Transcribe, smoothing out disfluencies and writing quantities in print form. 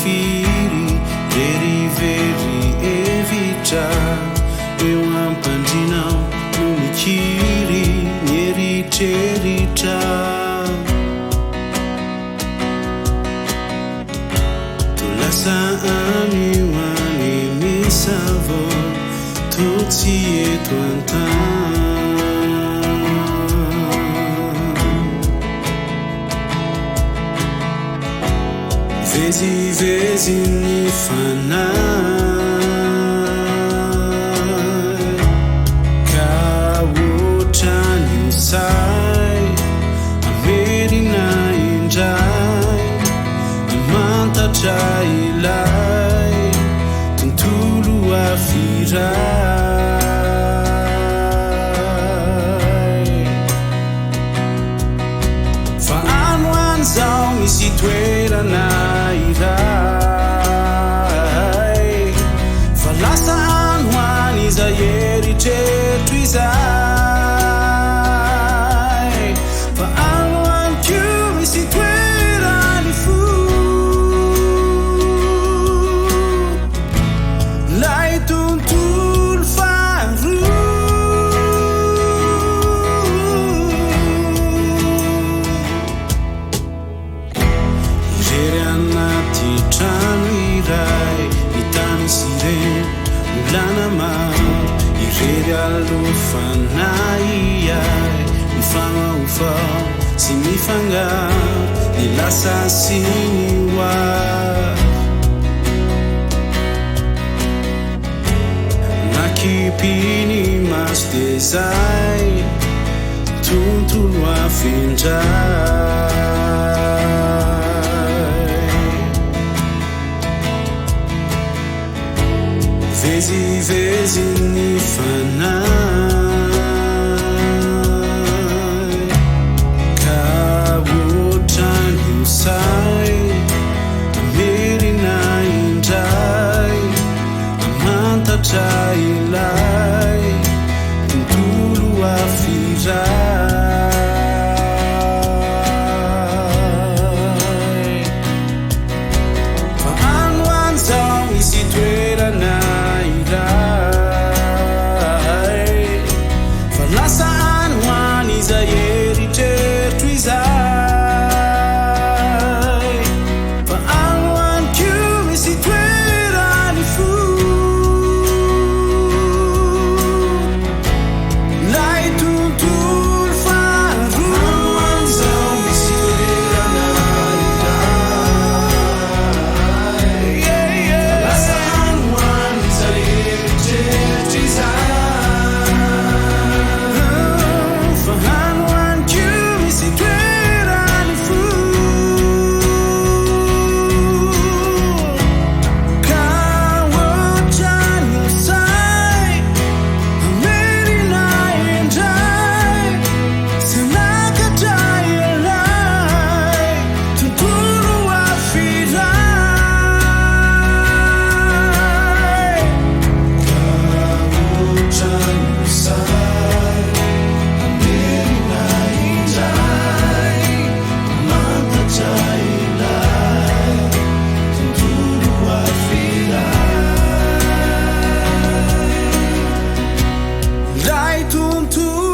firy verivery evitra eo ampandrinao no mikiry mieritreritra tolasa anio any misavo to tsy eto an-tany vezivezy ny fanahy ka ohatrany osay amerina indray mantatra ilay tontolo afiray fa ano an'izao misy toerana iray fa lasa ano any izay eritretro izay fa ano any ko misy toerany fo lay tontolo faharoa irery anaty trano iray mitany sireny molana maro irery alofanay ay mifanaofao sy mifangaro ny lasa sy ny oay nakipiny maso de zay tontolo afindray vezivezy ny fanahy ka ohatrany osay amerina indray amantatra ilay tontolo afiray fa ano an'izao misy toerana iray fa lasa ano any izay eritretro izay fa ano any ko misy toerany fo lay tontolo faharoa an'izao misy toerana iray lasa ano any izay eritretro izay fa ano any ko misy toerany fo ka ohatrany osay amerina indray sy nakatra ilay tontolo afiray ka ohatrany osay amerina indray mantatra ilay tontolo afiray lay tontolo